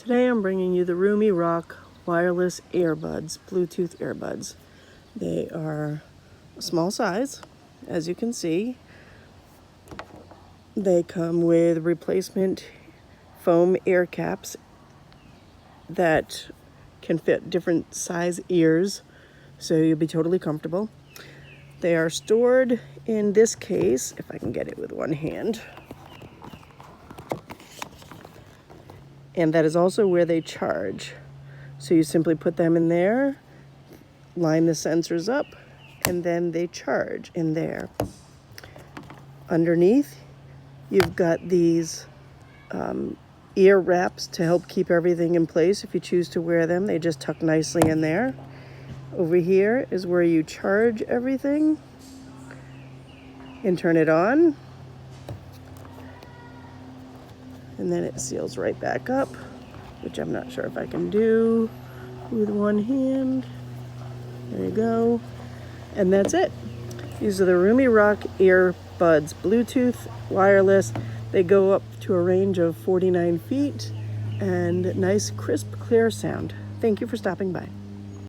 Today I'm bringing you the RoomyRoc wireless earbuds, Bluetooth earbuds. They are a small size, as you can see. They come with replacement foam ear caps that can fit different size ears, so you'll be totally comfortable. They are stored in this case, if I can get it with one hand. And that is also where they charge. So you simply put them in there, line the sensors up, and then they charge in there. Underneath, you've got these ear wraps to help keep everything in place. If you choose to wear them, they just tuck nicely in there. Over here is where you charge everything and turn it on. And then it seals right back up, which I'm not sure if I can do with one hand. There you go. And that's it. These are the RoomyRoc earbuds, Bluetooth, wireless. They go up to a range of 49 feet and nice, crisp, clear sound. Thank you for stopping by.